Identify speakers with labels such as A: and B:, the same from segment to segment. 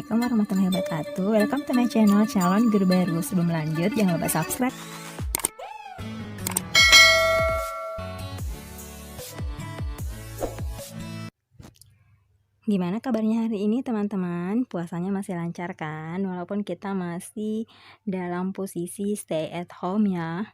A: Assalamualaikum warahmatullahi wabarakatuh. Welcome to my channel calon guru baru. Sebelum lanjut, jangan lupa subscribe. Gimana kabarnya hari ini teman-teman? Puasanya masih lancar kan? Walaupun kita masih dalam posisi stay at home ya.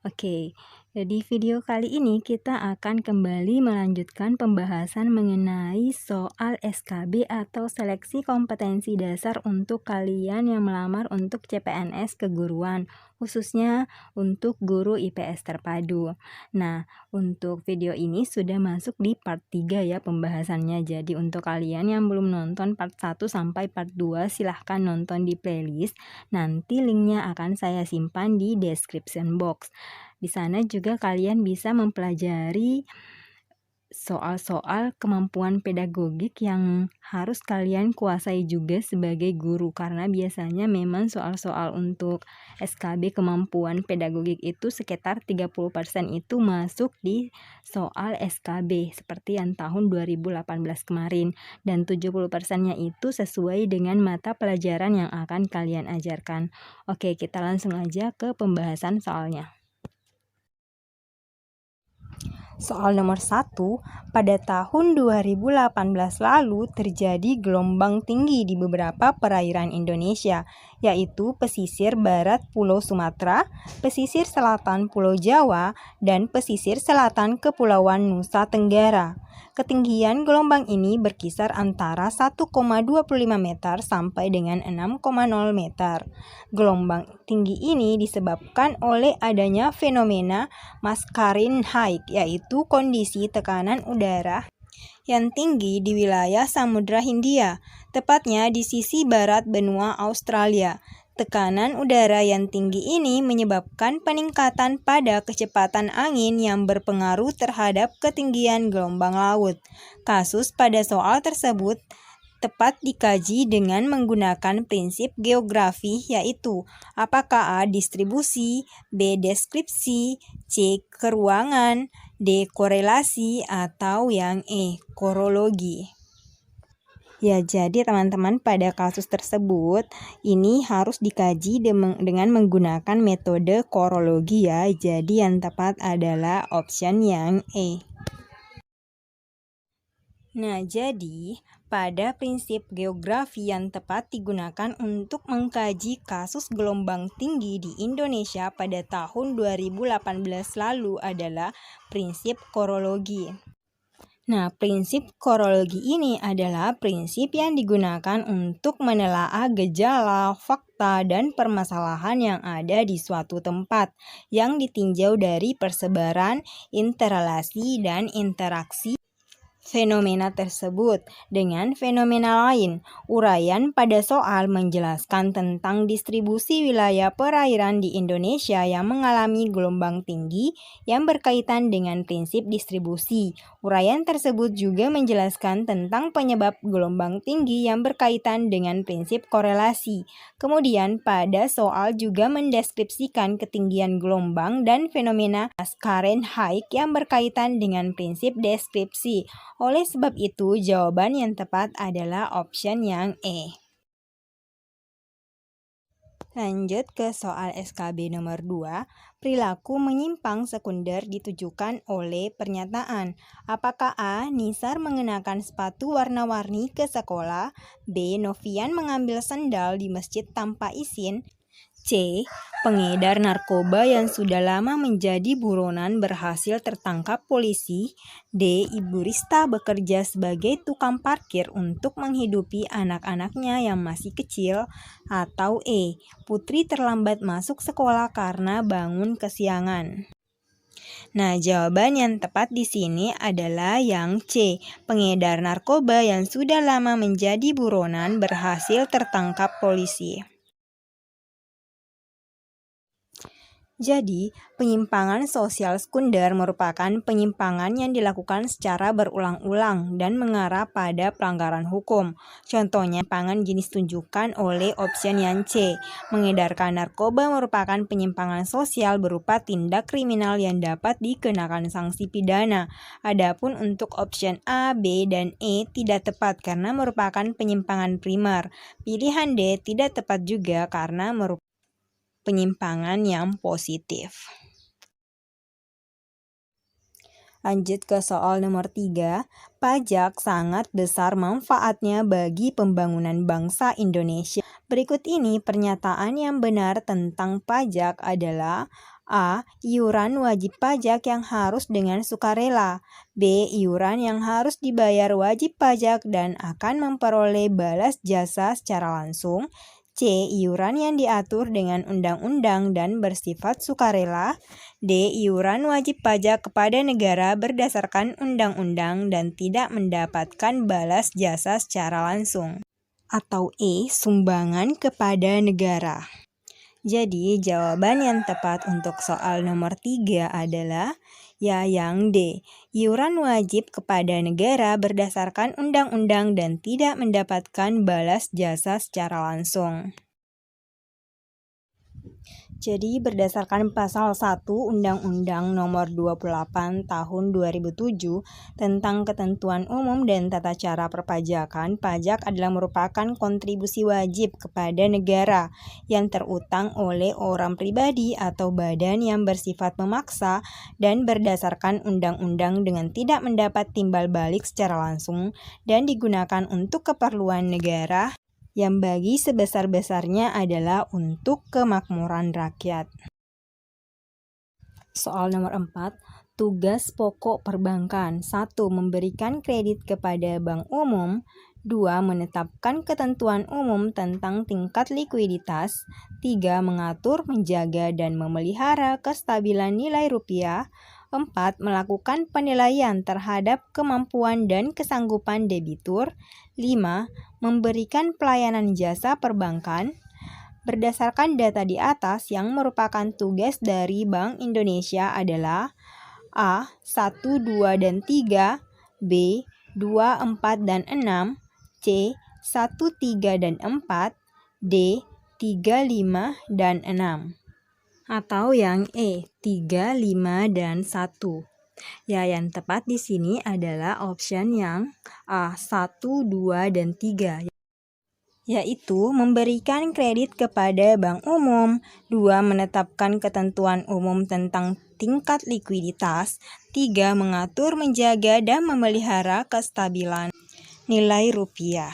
A: Oke, di video kali ini kita akan kembali melanjutkan pembahasan mengenai soal SKB atau seleksi kompetensi dasar untuk kalian yang melamar untuk CPNS keguruan, khususnya untuk guru IPS terpadu. Nah, untuk video ini sudah masuk di part 3 ya pembahasannya. Jadi untuk kalian yang belum nonton part 1 sampai part 2 silahkan nonton di playlist. Nanti linknya akan saya simpan di description box. Di sana juga kalian bisa mempelajari soal-soal kemampuan pedagogik yang harus kalian kuasai juga sebagai guru, karena biasanya memang soal-soal untuk SKB kemampuan pedagogik itu sekitar 30% itu masuk di soal SKB seperti yang tahun 2018 kemarin, dan 70%-nya itu sesuai dengan mata pelajaran yang akan kalian ajarkan. Oke, kita langsung aja ke pembahasan soalnya. Soal nomor 1, pada tahun 2018 lalu terjadi gelombang tinggi di beberapa perairan Indonesia, yaitu pesisir barat Pulau Sumatera, pesisir selatan Pulau Jawa, dan pesisir selatan Kepulauan Nusa Tenggara. Ketinggian gelombang ini berkisar antara 1,25 meter sampai dengan 6,0 meter. Gelombang tinggi ini disebabkan oleh adanya fenomena Mascarin High, yaitu kondisi tekanan udara yang tinggi di wilayah Samudra Hindia, tepatnya di sisi barat benua Australia. Tekanan udara yang tinggi ini menyebabkan peningkatan pada kecepatan angin yang berpengaruh terhadap ketinggian gelombang laut. Kasus pada soal tersebut tepat dikaji dengan menggunakan prinsip geografi, yaitu apakah A. distribusi, B. deskripsi, C. keruangan, D. korelasi, atau yang E. korologi. Ya, jadi teman-teman pada kasus tersebut ini harus dikaji dengan menggunakan metode korologi ya. Jadi yang tepat adalah option yang E. Nah, jadi pada prinsip geografi yang tepat digunakan untuk mengkaji kasus gelombang tinggi di Indonesia pada tahun 2018 lalu adalah prinsip korologi. Nah, prinsip korologi ini adalah prinsip yang digunakan untuk menelaah gejala, fakta, dan permasalahan yang ada di suatu tempat yang ditinjau dari persebaran, interrelasi, dan interaksi fenomena tersebut dengan fenomena lain. Uraian pada soal menjelaskan tentang distribusi wilayah perairan di Indonesia yang mengalami gelombang tinggi yang berkaitan dengan prinsip distribusi. Uraian tersebut juga menjelaskan tentang penyebab gelombang tinggi yang berkaitan dengan prinsip korelasi. Kemudian pada soal juga mendeskripsikan ketinggian gelombang dan fenomena Mascarin High yang berkaitan dengan prinsip deskripsi. Oleh sebab itu, jawaban yang tepat adalah option yang E. Lanjut ke soal SKB nomor 2, perilaku menyimpang sekunder ditujukan oleh pernyataan. Apakah A. Nisar mengenakan sepatu warna-warni ke sekolah, B. Novian mengambil sendal di masjid tanpa izin, C. Pengedar narkoba yang sudah lama menjadi buronan berhasil tertangkap polisi, D. Ibu Rista bekerja sebagai tukang parkir untuk menghidupi anak-anaknya yang masih kecil, atau E. Putri terlambat masuk sekolah karena bangun kesiangan. Nah, jawaban yang tepat di sini adalah yang C. Pengedar narkoba yang sudah lama menjadi buronan berhasil tertangkap polisi. Jadi, penyimpangan sosial sekunder merupakan penyimpangan yang dilakukan secara berulang-ulang dan mengarah pada pelanggaran hukum. Contohnya, penyimpangan jenis tunjukkan oleh option yang C. Mengedarkan narkoba merupakan penyimpangan sosial berupa tindak kriminal yang dapat dikenakan sanksi pidana. Adapun untuk option A, B, dan E tidak tepat karena merupakan penyimpangan primer. Pilihan D tidak tepat juga karena merupakan penyimpangan yang positif. Lanjut ke soal nomor 3. Pajak sangat besar manfaatnya bagi pembangunan bangsa Indonesia. Berikut ini pernyataan yang benar tentang pajak adalah A. Iuran wajib pajak yang harus dengan sukarela. B. Iuran yang harus dibayar wajib pajak dan akan memperoleh balas jasa secara langsung. C. Iuran yang diatur dengan undang-undang dan bersifat sukarela. D. Iuran wajib pajak kepada negara berdasarkan undang-undang dan tidak mendapatkan balas jasa secara langsung. Atau E. Sumbangan kepada negara. Jadi, jawaban yang tepat untuk soal nomor 3 adalah yang D. Iuran wajib kepada negara berdasarkan undang-undang dan tidak mendapatkan balas jasa secara langsung. Jadi berdasarkan pasal 1 Undang-Undang Nomor 28 Tahun 2007 tentang Ketentuan Umum dan Tata Cara Perpajakan, pajak adalah merupakan kontribusi wajib kepada negara yang terutang oleh orang pribadi atau badan yang bersifat memaksa dan berdasarkan undang-undang dengan tidak mendapat timbal balik secara langsung dan digunakan untuk keperluan negara yang bagi sebesar-besarnya adalah untuk kemakmuran rakyat. Soal nomor 4, tugas pokok perbankan. 1. Memberikan kredit kepada bank umum. 2. Menetapkan ketentuan umum tentang tingkat likuiditas. 3. Mengatur, menjaga, dan memelihara kestabilan nilai rupiah. 4. Melakukan penilaian terhadap kemampuan dan kesanggupan debitur. 5. Memberikan pelayanan jasa perbankan. Berdasarkan data di atas yang merupakan tugas dari Bank Indonesia adalah A. 1, 2, dan 3, B. 2, 4, dan 6, C. 1, 3, dan 4, D. 3, 5, dan 6. Atau yang E, 3, 5, dan 1. Ya, yang tepat di sini adalah option yang A, 1, 2, dan 3. Yaitu memberikan kredit kepada bank umum. 2. Menetapkan ketentuan umum tentang tingkat likuiditas. 3. Mengatur, menjaga, dan memelihara kestabilan nilai rupiah.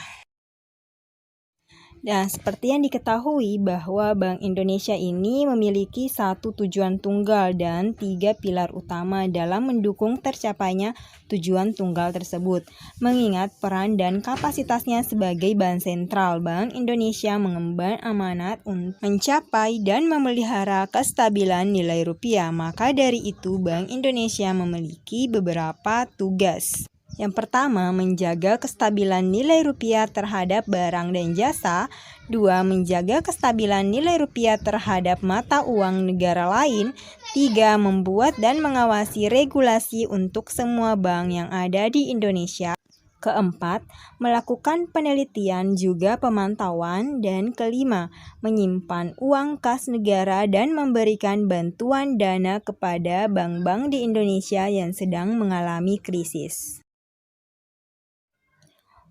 A: Dan seperti yang diketahui bahwa Bank Indonesia ini memiliki satu tujuan tunggal dan 3 pilar utama dalam mendukung tercapainya tujuan tunggal tersebut. Mengingat peran dan kapasitasnya sebagai bank sentral, Bank Indonesia mengemban amanat untuk mencapai dan memelihara kestabilan nilai rupiah. Maka dari itu Bank Indonesia memiliki beberapa tugas. Yang pertama, menjaga kestabilan nilai rupiah terhadap barang dan jasa. 2. Menjaga kestabilan nilai rupiah terhadap mata uang negara lain. 3. Membuat dan mengawasi regulasi untuk semua bank yang ada di Indonesia. Keempat, melakukan penelitian juga pemantauan. Dan kelima, menyimpan uang kas negara dan memberikan bantuan dana kepada bank-bank di Indonesia yang sedang mengalami krisis.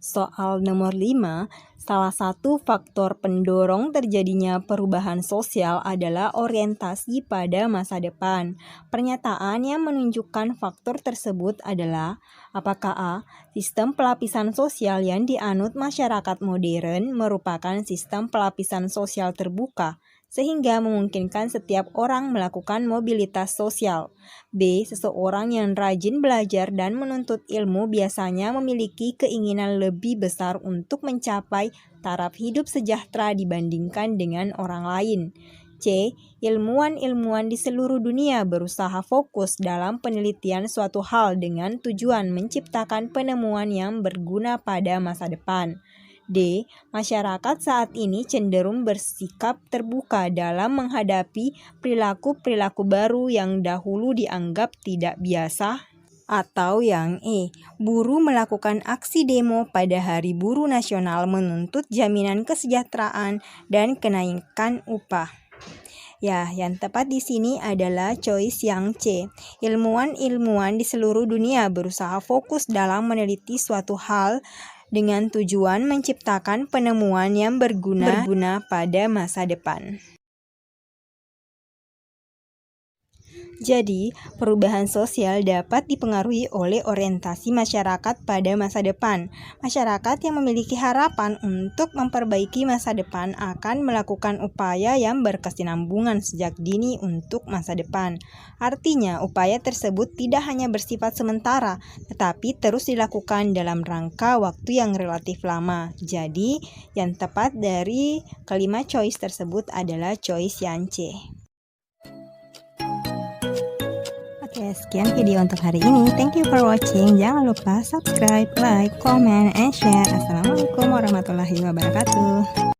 A: Soal nomor 5, salah satu faktor pendorong terjadinya perubahan sosial adalah orientasi pada masa depan. Pernyataan yang menunjukkan faktor tersebut adalah apakah A. Sistem pelapisan sosial yang dianut masyarakat modern merupakan sistem pelapisan sosial terbuka, sehingga memungkinkan setiap orang melakukan mobilitas sosial. B. Seseorang yang rajin belajar dan menuntut ilmu biasanya memiliki keinginan lebih besar untuk mencapai taraf hidup sejahtera dibandingkan dengan orang lain. C. Ilmuwan-ilmuwan di seluruh dunia berusaha fokus dalam penelitian suatu hal dengan tujuan menciptakan penemuan yang berguna pada masa depan. D. Masyarakat saat ini cenderung bersikap terbuka dalam menghadapi perilaku-perilaku baru yang dahulu dianggap tidak biasa. Atau yang E. Buruh melakukan aksi demo pada Hari Buruh Nasional menuntut jaminan kesejahteraan dan kenaikan upah. Ya, yang tepat di sini adalah choice yang C. Ilmuwan-ilmuwan di seluruh dunia berusaha fokus dalam meneliti suatu hal dengan tujuan menciptakan penemuan yang berguna pada masa depan. Jadi, perubahan sosial dapat dipengaruhi oleh orientasi masyarakat pada masa depan. Masyarakat yang memiliki harapan untuk memperbaiki masa depan akan melakukan upaya yang berkesinambungan sejak dini untuk masa depan. Artinya, upaya tersebut tidak hanya bersifat sementara, tetapi terus dilakukan dalam rangka waktu yang relatif lama. Jadi, yang tepat dari kelima choice tersebut adalah choice yang C. Oke, sekian video untuk hari ini. Thank you for watching. Jangan lupa subscribe, like, comment, and share. Assalamualaikum warahmatullahi wabarakatuh.